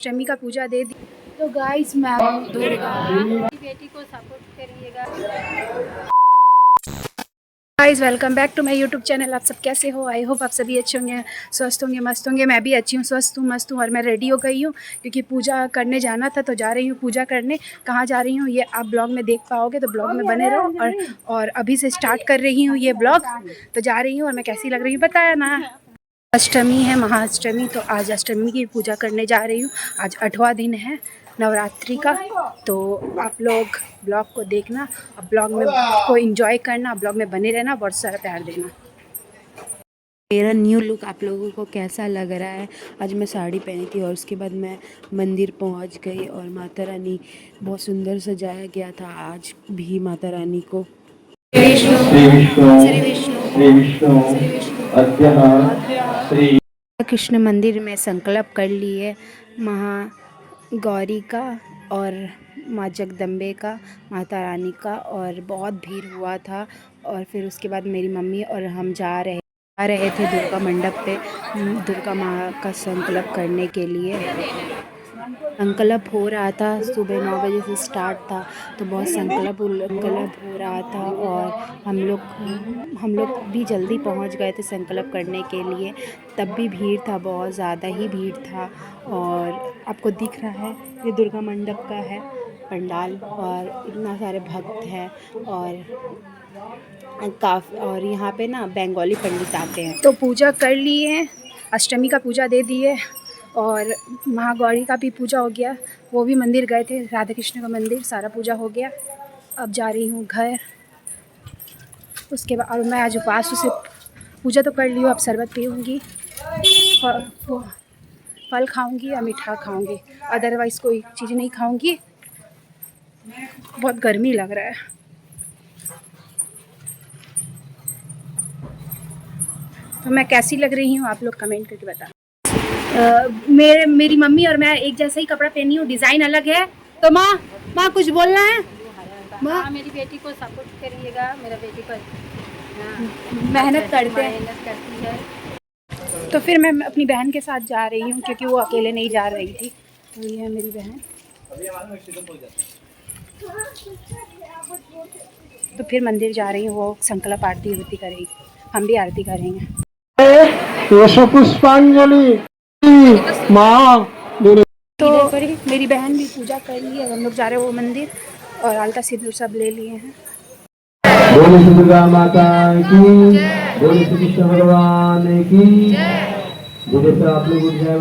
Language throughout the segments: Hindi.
अष्टमी का पूजा दे दी। तो गाइस मैं दुर्गा बेटी को सपोर्ट करिएगा। Guys welcome back to my YouTube channel. आप सब कैसे हो? आई होप आप सभी अच्छे होंगे, स्वस्थ होंगे, मस्त होंगे। मैं भी अच्छी हूँ, स्वस्थ हूँ, मस्त हूँ। और मैं रेडी हो गई हूँ क्योंकि पूजा करने जाना था, तो जा रही हूँ पूजा करने। कहाँ जा रही हूँ ये आप ब्लॉग में देख पाओगे, तो ब्लॉग में बने रहो। और अभी से स्टार्ट कर रही हूँ ये ब्लॉग। तो जा रही हूँ और मैं कैसी लग रही हूँ बताया ना। अष्टमी है, महाअष्टमी। तो आज अष्टमी की पूजा करने जा रही हूँ। आज 8वां दिन है नवरात्रि का। तो आप लोग ब्लॉग को देखना और ब्लॉग में को एंजॉय करना, ब्लॉग में बने रहना, बहुत सारा प्यार देना। मेरा न्यू लुक आप लोगों को कैसा लग रहा है? आज मैं साड़ी पहनी थी और उसके बाद मैं मंदिर पहुंच गई और माता रानी बहुत सुंदर सजाया गया था आज भी माता रानी को। कृष्ण मंदिर में संकल्प कर लिए महागौरी का और माँ जगदम्बे का, माता रानी का। और बहुत भीड़ हुआ था। और फिर उसके बाद मेरी मम्मी और हम जा रहे थे दुर्गा मंडप पे दुर्गा माँ का संकल्प करने के लिए। संकल्प हो रहा था, सुबह 9 बजे से स्टार्ट था, तो बहुत संकल्प हो रहा था। और हम लोग भी जल्दी पहुंच गए थे संकल्प करने के लिए। तब भी भीड़ था, बहुत ज़्यादा ही भीड़ था। और आपको दिख रहा है ये दुर्गा मंडप का है पंडाल, और इतना सारे भक्त हैं। और यहाँ पे ना बंगाली पंडित आते हैं। तो पूजा कर लिए हैं, अष्टमी का पूजा दे दिए और महागौरी का भी पूजा हो गया। वो भी मंदिर गए थे, राधा कृष्ण का मंदिर, सारा पूजा हो गया। अब जा रही हूँ घर। उसके बाद और मैं आज उपवास से पूजा तो कर ली हूँ। अब शरबत पीऊँगी, फल खाऊँगी या मीठा खाऊँगी, अदरवाइज़ कोई चीज़ नहीं खाऊँगी। बहुत गर्मी लग रहा है। तो मैं कैसी लग रही हूँ आप लोग कमेंट करके बताना। मेरी मम्मी और मैं एक जैसा ही कपड़ा पहनी हूँ, डिज़ाइन अलग है। तो माँ कुछ बोलना है? माँ मेरी बेटी को सपोर्ट करिएगा। मेरा बेटी को मेहनत करती है। तो फिर मैं अपनी बहन के साथ जा रही हूँ क्योंकि वो अकेले नहीं जा रही थी। तो ये है मेरी बहन। तो फिर मंदिर जा रही हूँ, वो संकल्प आरती करेगी, हम भी आरती करेंगे। पुष्पांजलि माँ। तो मेरी बहन भी पूजा कर ली है, हम लोग जा रहे हैं वो मंदिर और आलता सिंदूर सब ले लिए हैं। बोले श्री दुर्गा माता की, बोले श्री कृष्ण भगवान की। बोले सर आप लोग उठ जाए।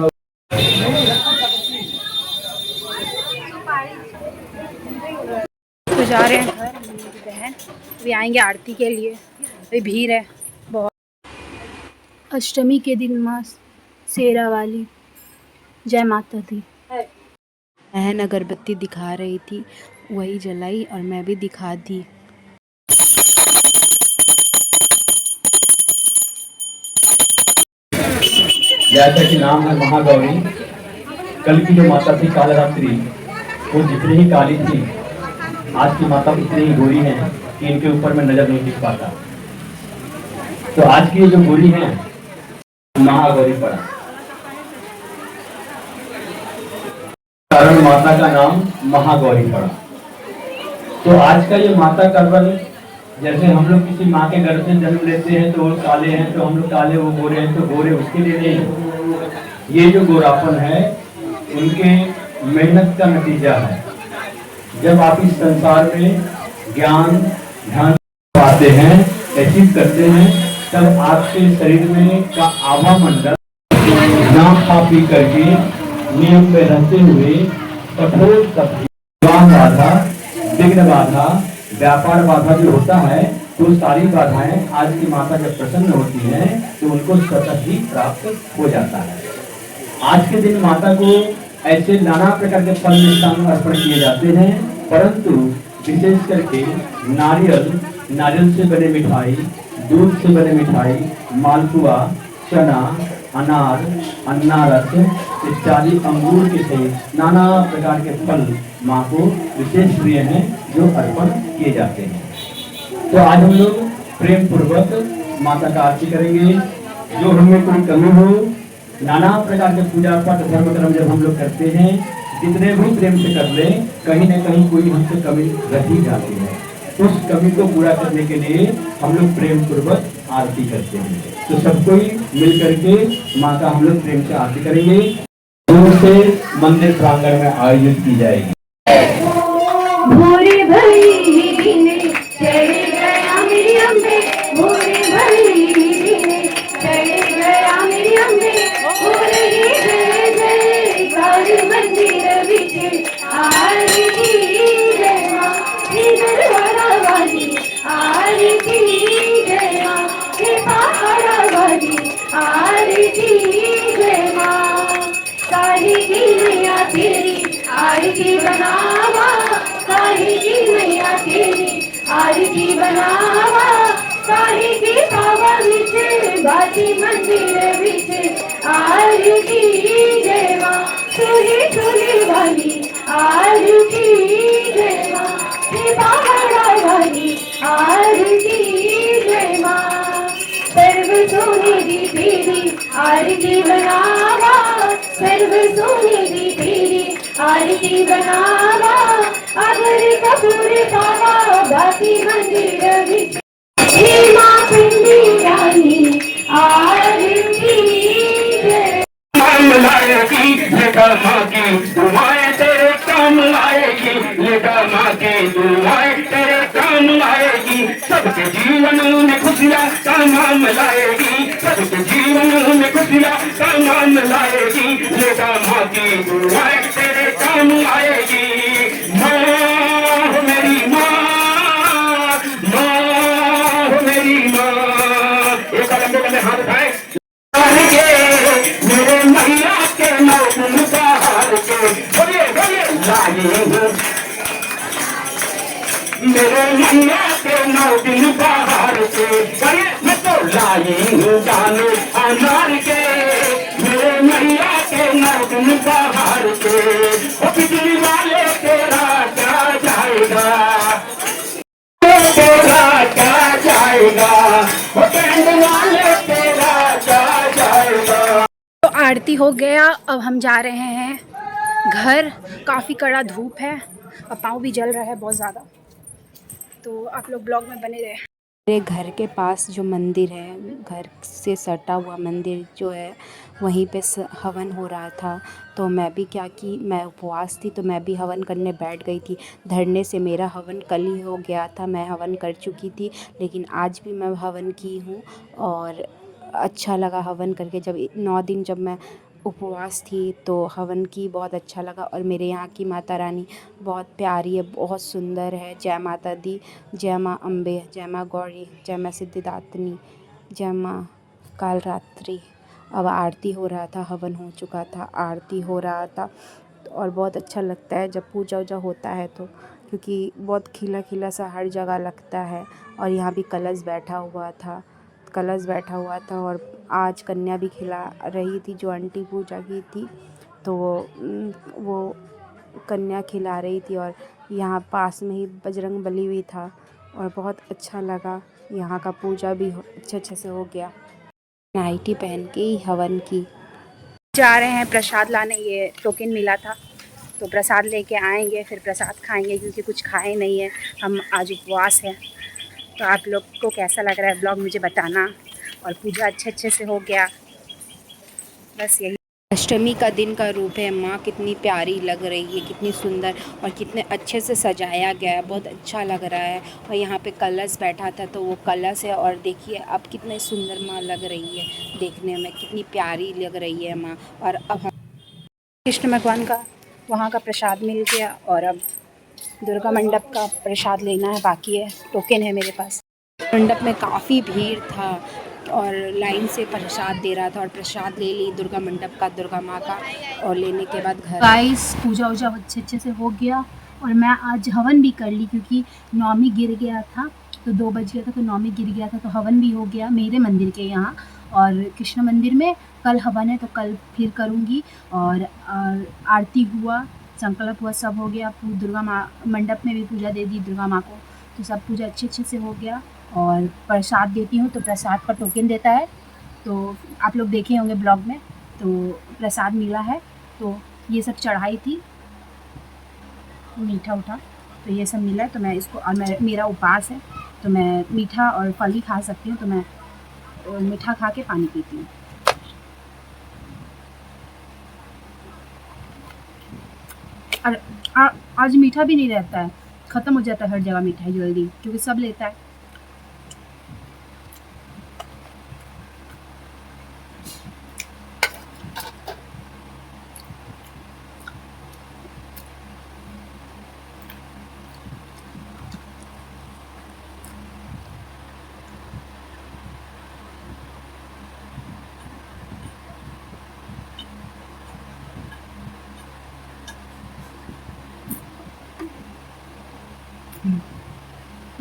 तो जा रहे हैं घर, मेरी बहन भी आएंगे आरती के लिए। अभी भीड़ है बहुत। अष्टमी के दिन माँ शेरा वाली जय माता दी। बहन अगरबत्ती दिखा रही थी, वही जलाई और मैं भी दिखा दी। जैसा कि नाम है महागौरी, कल की जो माता थी कालरात्रि, वो जितनी ही काली थी, आज की माता इतनी ही गोरी है कि इनके ऊपर में नजर नहीं दिख पाता। तो आज की जो गोरी है महागौरी पड़ा, कारण माता का नाम महागौरी पड़ा। तो आज का ये माता का बल, जैसे हम लोग किसी माँ के गर्भ से जन्म लेते हैं तो वो काले हैं, तो हम लोग काले, वो गोरे हैं तो गोरे, उसके लिए नहीं। ये जो गोरापन है उनके मेहनत का नतीजा है। जब आप इस संसार में ज्ञान ध्यान पाते हैं, अचीव करते हैं, तब आपके शरीर में का आभा मंडल ना खा पी करके नियम पे रहते हुए कठोर बाधा, विघ्न बाधा, व्यापार बाधा जो होता है, तो सारी बाधाएं आज की माता जब प्रसन्न होती हैं तो उनको स्वतः ही प्राप्त हो जाता है। आज के दिन माता को ऐसे नाना प्रकार के फल मिष्टान अर्पण किए जाते हैं, परंतु विशेष करके नारियल से बने मिठाई, दूध से बने मिठाई, मालपुआ, चना, अनार, अनारस इत्यादि अंगूर के सहित नाना प्रकार के फल माँ को विशेष प्रिय हैं जो अर्पण किए जाते हैं। तो आज हम लोग प्रेम पूर्वक माता का आरती करेंगे। जो हमें कोई कमी हो नाना प्रकार के पूजा पाठ धर्म कर्म जब हम लोग करते हैं, जितने भी प्रेम से कर लें, कहीं न कहीं कोई हमसे कमी रह ही जाती है। उस कमी को पूरा करने के लिए हम लोग प्रेम पूर्वक आरती करते हैं। तो सब कोई मिल करके माँ का हम लोग प्रेम से आरती करेंगे। दूर से मंदिर प्रांगण में आयोजित की जाएगी। भोरे भरी दिने चढ़ गया मेरी अम्बे, भोरे भरी दिने चढ़ गया मेरी अम्बे, हो रही जय जयकार मंदिर बिच आरती जय माँ हे दरबारा वाली, आरती जय माँ हे पहाड़ा वाली, आरती जय माँ काली की मैया तेरी आरती बनावा, काली की मैया तेरी आरती बनावा, काली की पावा विच बाती मंदिर विच आरती जय माँ सुरी सुरी वाली, आरती जय माँ हे पहाड़ा वाली, आरती जय माँ सर्व सोने दी तेरी आरती बनावा, सर्व सोने दी तेरी आरती बनावा, अगर कपूर पावा बाती मंदिर विच हे माँ पिंडी रानी आरती जय काम लाएगी लेगा माँ की दुआएं तेरे काम लाएगी, लेगा माँ की दुआएं तेरे काम लाएगी, सबके जीवन में खुशियाँ का नाम लाएगी, सबके जीवन में खुशियाँ का नाम लाएगी, लेगा माँ की दुआएं तेरे काम लाएगी। माँ मेरी माँ, माँ मेरी माँ, एक अलग में हाथ उठाए मेरे मैया के मौसम बहार के बोलिए बोलिए लाए हूँ, मेरे मैया के मौसम बहार के बोलिए मैं तो लाई हूँ जानो अनार के, मेरे मैया के मौसम बहार के वो बिजली वाले तेरा क्या जाएगा, तेरा क्या जाएगा, वो बैंड वाले तेरा क्या जाएगा। तो आरती हो गया, अब हम जा रहे हैं घर। काफ़ी कड़ा धूप है और पाँव भी जल रहा है बहुत ज़्यादा, तो आप लोग ब्लॉग में बने रहे। मेरे घर के पास जो मंदिर है, घर से सटा हुआ मंदिर जो है, वहीं पे हवन हो रहा था। तो मैं भी क्या कि मैं उपवास थी, तो मैं भी हवन करने बैठ गई थी। धरने से मेरा हवन कल ही हो गया था, मैं हवन कर चुकी थी, लेकिन आज भी मैं हवन की हूँ और अच्छा लगा हवन करके। जब 9 दिन जब मैं उपवास थी तो हवन की बहुत अच्छा लगा। और मेरे यहाँ की माता रानी बहुत प्यारी है, बहुत सुंदर है। जय माता दी, जय माँ अम्बे, जय माँ गौरी, जय माँ सिद्धिदात्री, जय माँ कालरात्रि। अब आरती हो रहा था, हवन हो चुका था, आरती हो रहा था और बहुत अच्छा लगता है जब पूजा वूजा होता है तो, क्योंकि बहुत खिला खिला सा हर जगह लगता है। और यहाँ भी कलश बैठा हुआ था और आज कन्या भी खिला रही थी, जो आंटी पूजा की थी तो वो कन्या खिला रही थी। और यहाँ पास में ही बजरंग बली भी था और बहुत अच्छा लगा। यहाँ का पूजा भी अच्छे से हो गया। नाइटी पहन के ही हवन की। जा रहे हैं प्रसाद लाने, ये टोकन मिला था तो प्रसाद लेके आएंगे, फिर प्रसाद खाएंगे क्योंकि कुछ खाए नहीं है, हम आज उपवास है। तो आप लोग को कैसा लग रहा है ब्लॉग मुझे बताना। और पूजा अच्छे से हो गया, बस यही। अष्टमी का दिन का रूप है। माँ कितनी प्यारी लग रही है, कितनी सुंदर और कितने अच्छे से सजाया गया है, बहुत अच्छा लग रहा है। और यहाँ पे कलश बैठा था तो वो कलश है और देखिए अब कितने सुंदर माँ लग रही है, देखने में कितनी प्यारी लग रही है माँ। और अब हम कृष्ण भगवान का वहाँ का प्रसाद मिल गया और अब दुर्गा मंडप का प्रसाद लेना है, बाकी है। टोकन है मेरे पास। मंडप में काफ़ी भीड़ था और लाइन से प्रसाद दे रहा था और प्रसाद ले ली दुर्गा मंडप का, दुर्गा माँ का। और लेने के बाद घर गाइस पूजा वूजा अच्छे से हो गया और मैं आज हवन भी कर ली क्योंकि नौमी गिर गया था, तो 2 बज गया था, तो नौमी गिर गया था, तो हवन भी हो गया मेरे मंदिर के यहाँ। और कृष्ण मंदिर में कल हवन है तो कल फिर करूँगी। और आरती हुआ, संकल्प हुआ, सब हो गया। दुर्गा माँ मंडप में भी पूजा दे दी दुर्गा माँ को, तो सब पूजा अच्छे से हो गया। और प्रसाद देती हूँ तो प्रसाद का टोकन देता है, तो आप लोग देखे होंगे ब्लॉग में। तो प्रसाद मिला है, तो ये सब चढ़ाई थी, मीठा उठा, तो ये सब मिला है। तो मैं इसको, और मेरा उपवास है तो मैं मीठा और फल ही खा सकती हूँ, तो मैं मीठा खा के पानी पीती हूँ। और आज मीठा भी नहीं रहता है, ख़त्म हो जाता है हर जगह मिठाई जल्दी, क्योंकि सब लेता है।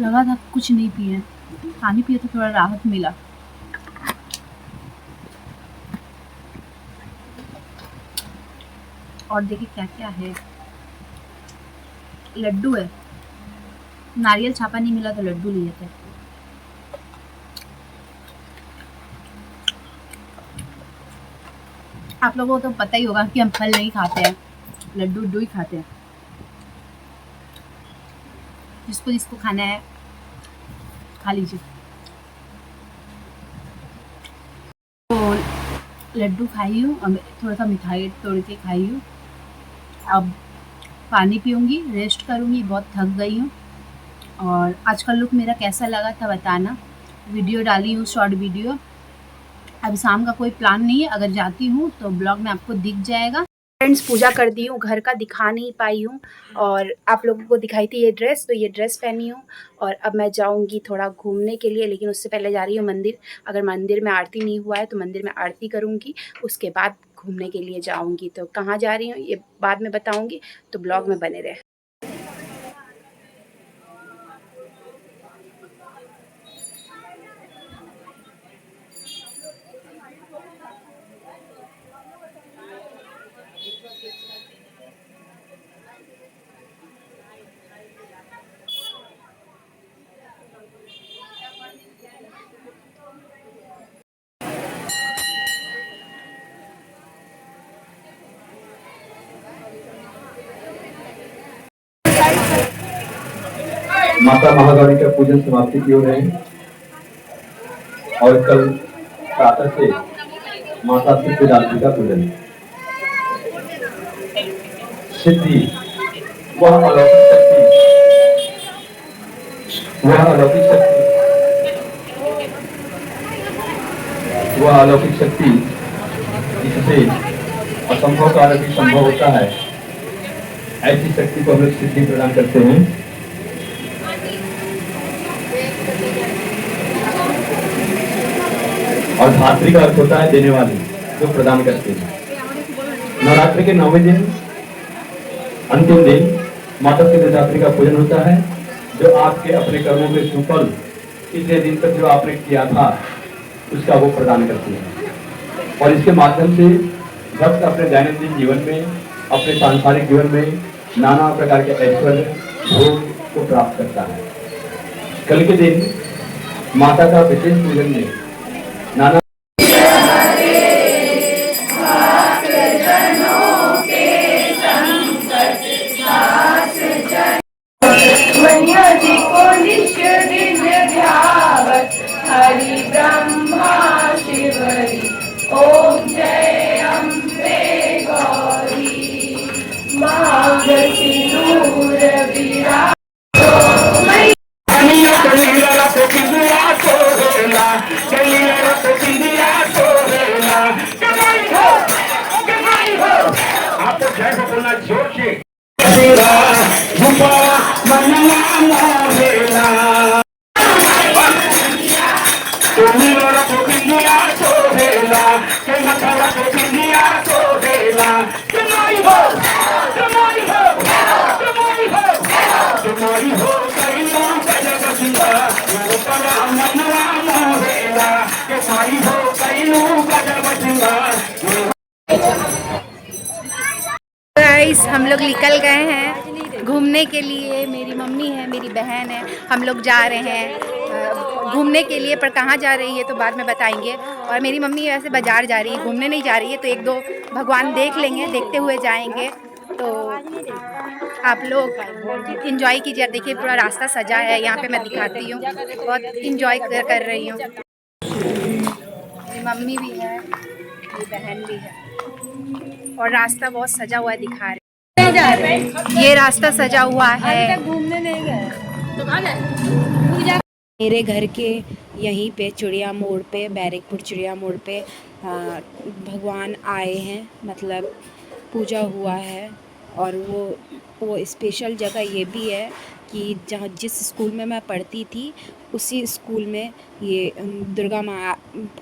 लगा था कुछ नहीं पिए, पानी पिए तो थोड़ा राहत मिला। और देखिए क्या क्या है, लड्डू है, नारियल छापा नहीं मिला तो लड्डू लिए थे। आप लोगों को तो पता ही होगा कि हम फल नहीं खाते हैं, लड्डू उड्डू ही खाते हैं। जिसको जिसको खाना है खा लीजिए। तो लड्डू खाई हूँ और थोड़ा सा मिठाई तोड़ के खाई हूँ। अब पानी पीऊँगी, रेस्ट करूँगी, बहुत थक गई हूँ। और आज का लुक मेरा कैसा लगा था बताना। वीडियो डाली हूँ, शॉर्ट वीडियो। अब शाम का कोई प्लान नहीं है, अगर जाती हूँ तो ब्लॉग में आपको दिख जाएगा। फ्रेंड्स, पूजा कर दी हूँ, घर का दिखा नहीं पाई हूँ, और आप लोगों को दिखाई थी ये ड्रेस, तो ये ड्रेस पहनी हूँ। और अब मैं जाऊँगी थोड़ा घूमने के लिए, लेकिन उससे पहले जा रही हूँ मंदिर। अगर मंदिर में आरती नहीं हुआ है तो मंदिर में आरती करूँगी, उसके बाद घूमने के लिए जाऊँगी। तो कहाँ जा रही हूँ ये बाद में बताऊँगी, तो ब्लॉग में बने रहे। माता महागौरी का पूजन समाप्ति की ओर है और कल प्रातः से माता सिद्धिदात्री का पूजन। सिद्धि वह अलौकिक शक्ति जिससे असंभव कार्य भी संभव होता है, ऐसी शक्ति को हम लोग सिद्धि प्रदान करते हैं। और धात्री का अर्थ होता है देने वाली, जो प्रदान करते हैं। नवरात्रि के 9वें दिन अंतिम दिन माता सिद्धिदात्री का पूजन होता है, जो आपके अपने कर्मों के सुफल पिछले दिन तक जो आपने किया था उसका वो प्रदान करती है। और इसके माध्यम से भक्त अपने दैनंदिन जीवन में, अपने सांसारिक जीवन में नाना प्रकार के ऐश्वर्य भोग को प्राप्त करता है। कल के दिन माता का विशेष पूजन में नाना जी को नित्य दिन ध्यावत हरि ब्रह्मा शिवरी ओम जय अम्बे गौरी मागसिनूर विराज। आप तो जय को बोलना जोर से। गाइस, हम लोग निकल गए हैं घूमने के लिए। मेरी मम्मी है, मेरी बहन है, हम लोग जा रहे हैं घूमने के लिए, पर कहाँ जा रही है तो बाद में बताएंगे। और मेरी मम्मी वैसे बाज़ार जा रही है, घूमने नहीं जा रही है, तो एक दो भगवान देख लेंगे, देखते हुए जाएंगे। तो आप लोग इंजॉय कीजिए। देखिए पूरा रास्ता सजा है, यहाँ पे मैं दिखाती हूँ, बहुत इंजॉय कर रही हूँ। मेरी मम्मी भी है, मेरी बहन भी है, और रास्ता बहुत सजा हुआ है, दिखा रहे। ये रास्ता सजा हुआ है। घूमने नहीं गए तो कहाँ गए? मेरे घर के यहीं पे चिड़िया मोड़ पे, बैरकपुर चिड़िया मोड़ पे भगवान आए हैं, मतलब पूजा हुआ है। और वो स्पेशल जगह ये भी है कि जहाँ जिस स्कूल में मैं पढ़ती थी उसी स्कूल में ये दुर्गा माँ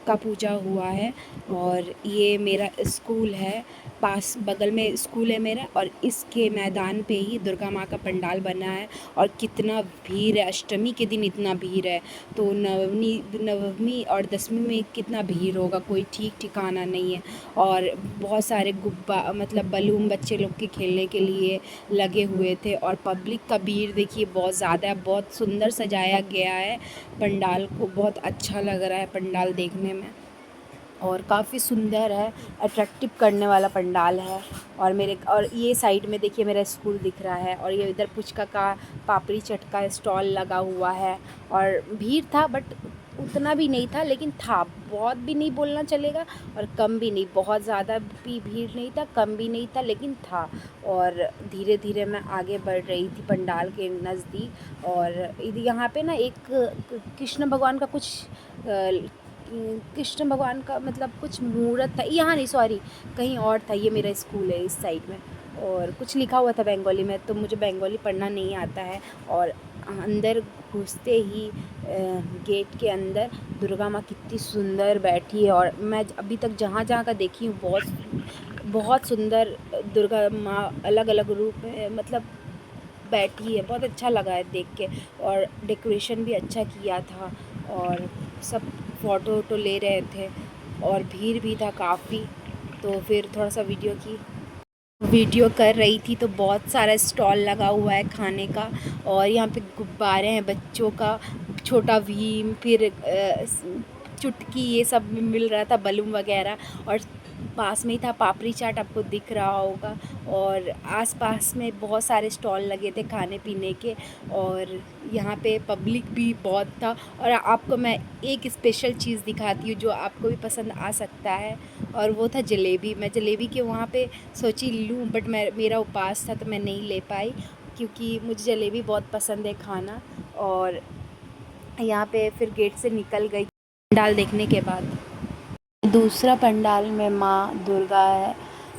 का पूजा हुआ है। और ये मेरा स्कूल है, पास बगल में स्कूल है मेरा, और इसके मैदान पे ही दुर्गा माँ का पंडाल बना है। और कितना भीड़ है, अष्टमी के दिन इतना भीड़ है, तो नवमी और दसवीं में कितना भीड़ होगा, कोई ठीक ठिकाना नहीं है। और बहुत सारे गुब्बा मतलब बलून बच्चे लोग के खेलने के लिए लगे हुए थे। और पब्लिक का भीड़ देखिए बहुत ज़्यादा है, बहुत सुंदर सजाया गया है पंडाल को, बहुत अच्छा लग रहा है पंडाल देखने में, और काफ़ी सुंदर है, अट्रैक्टिव करने वाला पंडाल है। और ये साइड में देखिए मेरा स्कूल दिख रहा है, और ये इधर पुचका का पापड़ी चाट का स्टॉल लगा हुआ है। और भीड़ था बट उतना भी नहीं था, लेकिन था, बहुत भी नहीं बोलना चलेगा और कम भी नहीं, बहुत ज़्यादा भी भीड़ नहीं था, कम भी नहीं था, लेकिन था। और धीरे धीरे मैं आगे बढ़ रही थी पंडाल के नज़दीक। और यहाँ पे ना एक कृष्ण भगवान का कुछ कृष्ण भगवान का मतलब कुछ मूर्त था, यहाँ नहीं सॉरी कहीं और था। ये मेरा स्कूल है इस साइड में, और कुछ लिखा हुआ था बंगाली में, तो मुझे बंगाली पढ़ना नहीं आता है। और अंदर घुसते ही गेट के अंदर दुर्गा माँ कितनी सुंदर बैठी है। और मैं अभी तक जहाँ जहाँ का देखी हूँ बहुत सुंदर दुर्गा माँ अलग अलग रूप में मतलब बैठी है, बहुत अच्छा लगा है देख के। और डेकोरेशन भी अच्छा किया था, और सब फ़ोटो वोटो ले रहे थे, और भीड़ भी था काफ़ी। तो फिर थोड़ा सा वीडियो कर रही थी, तो बहुत सारा स्टॉल लगा हुआ है खाने का, और यहाँ पे गुब्बारे हैं बच्चों का, छोटा भीम, फिर चुटकी, ये सब मिल रहा था, बलून वगैरह। और पास में ही था पापड़ी चाट, आपको दिख रहा होगा। और आसपास में बहुत सारे स्टॉल लगे थे खाने पीने के, और यहाँ पे पब्लिक भी बहुत था। और आपको मैं एक स्पेशल चीज़ दिखाती हूँ जो आपको भी पसंद आ सकता है, और वो था जलेबी। मैं जलेबी के वहाँ पे सोची लूँ, बट मेरा उपवास था तो मैं नहीं ले पाई, क्योंकि मुझे जलेबी बहुत पसंद है खाना। और यहाँ पे फिर गेट से निकल गई पंडाल देखने के बाद। दूसरा पंडाल में माँ दुर्गा है।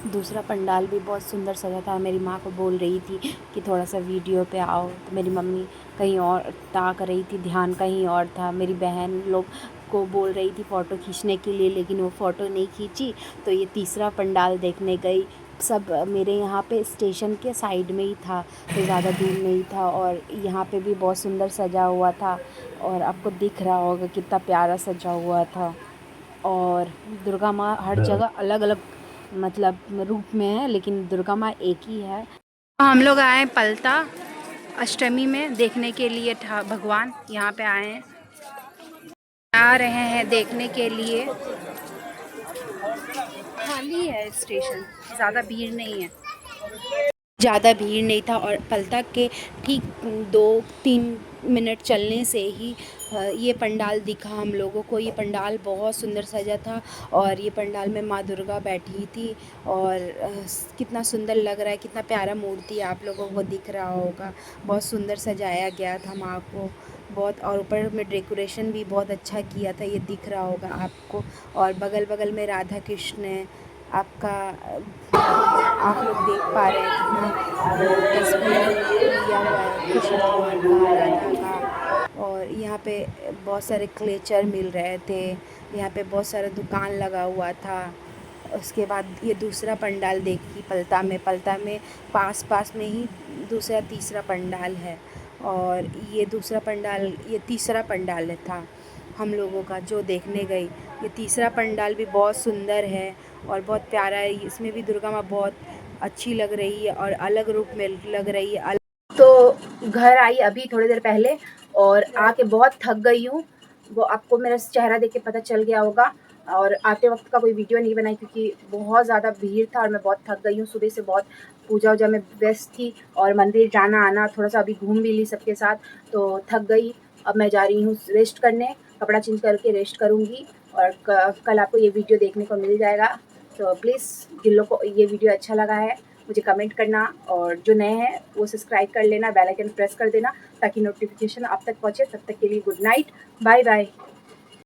दूसरा पंडाल भी बहुत सुंदर सजा था। मेरी माँ को बोल रही थी कि थोड़ा सा वीडियो पे आओ, तो मेरी मम्मी कहीं और ताक रही थी, ध्यान कहीं और था। मेरी बहन लोग को बोल रही थी फ़ोटो खींचने के लिए, लेकिन वो फ़ोटो नहीं खींची। तो ये तीसरा पंडाल देखने गई। सब मेरे यहाँ पे स्टेशन के साइड में ही था, तो ज़्यादा दूर नहीं था। और यहाँ पे भी बहुत सुंदर सजा हुआ था, और आपको दिख रहा होगा कितना प्यारा सजा हुआ था। और दुर्गा माँ हर जगह अलग अलग मतलब रूप में है, लेकिन दुर्गा माँ एक ही है। हम लोग आए पलता अष्टमी में देखने के लिए, भगवान यहाँ पे आए हैं, आ रहे हैं देखने के लिए। खाली है स्टेशन, ज़्यादा भीड़ नहीं है। ज़्यादा भीड़ नहीं था, और पलता के ठीक 2-3 मिनट चलने से ही ये पंडाल दिखा हम लोगों को। ये पंडाल बहुत सुंदर सजा था, और ये पंडाल में माँ दुर्गा बैठी थी। और कितना सुंदर लग रहा है, कितना प्यारा मूर्ति आप लोगों को दिख रहा होगा। बहुत सुंदर सजाया गया था माँ को बहुत, और ऊपर में डेकोरेशन भी बहुत अच्छा किया था, ये दिख रहा होगा आपको। और बगल बगल में राधा कृष्ण है, आप लोग देख पा रहे हैं तस्वीर लिया हुआ है कृष्ण भगवान का, राधा का। और यहाँ पे बहुत सारे क्लेचर मिल रहे थे, यहाँ पे बहुत सारा दुकान लगा हुआ था। उसके बाद ये दूसरा पंडाल देखी पलता में पास में ही दूसरा तीसरा पंडाल है। और ये तीसरा पंडाल था हम लोगों का जो देखने गई। ये तीसरा पंडाल भी बहुत सुंदर है और बहुत प्यारा है। इसमें भी दुर्गा माँ बहुत अच्छी लग रही है और अलग रूप में लग रही है। तो घर आई अभी थोड़ी देर पहले और आके बहुत थक गई हूँ वो आपको मेरा चेहरा देख के पता चल गया होगा। और आते वक्त का कोई वीडियो नहीं बनाई क्योंकि बहुत ज़्यादा भीड़ था और मैं बहुत थक गई हूँ। सुबह से बहुत पूजा वूजा में व्यस्त थी और मंदिर जाना आना, थोड़ा सा अभी घूम भी ली सबके साथ, तो थक गई। अब मैं जा रही हूँ रेस्ट करने, कपड़ा चेंज करके रेस्ट करूँगी और कल आपको ये वीडियो देखने को मिल जाएगा। तो प्लीज़ जिन लोगों को ये वीडियो अच्छा लगा है मुझे कमेंट करना, और जो नए हैं वो सब्सक्राइब कर लेना, बेल आइकन प्रेस कर देना ताकि नोटिफिकेशन आप तक पहुँचे। तब तक के लिए गुड नाइट, बाय बाय।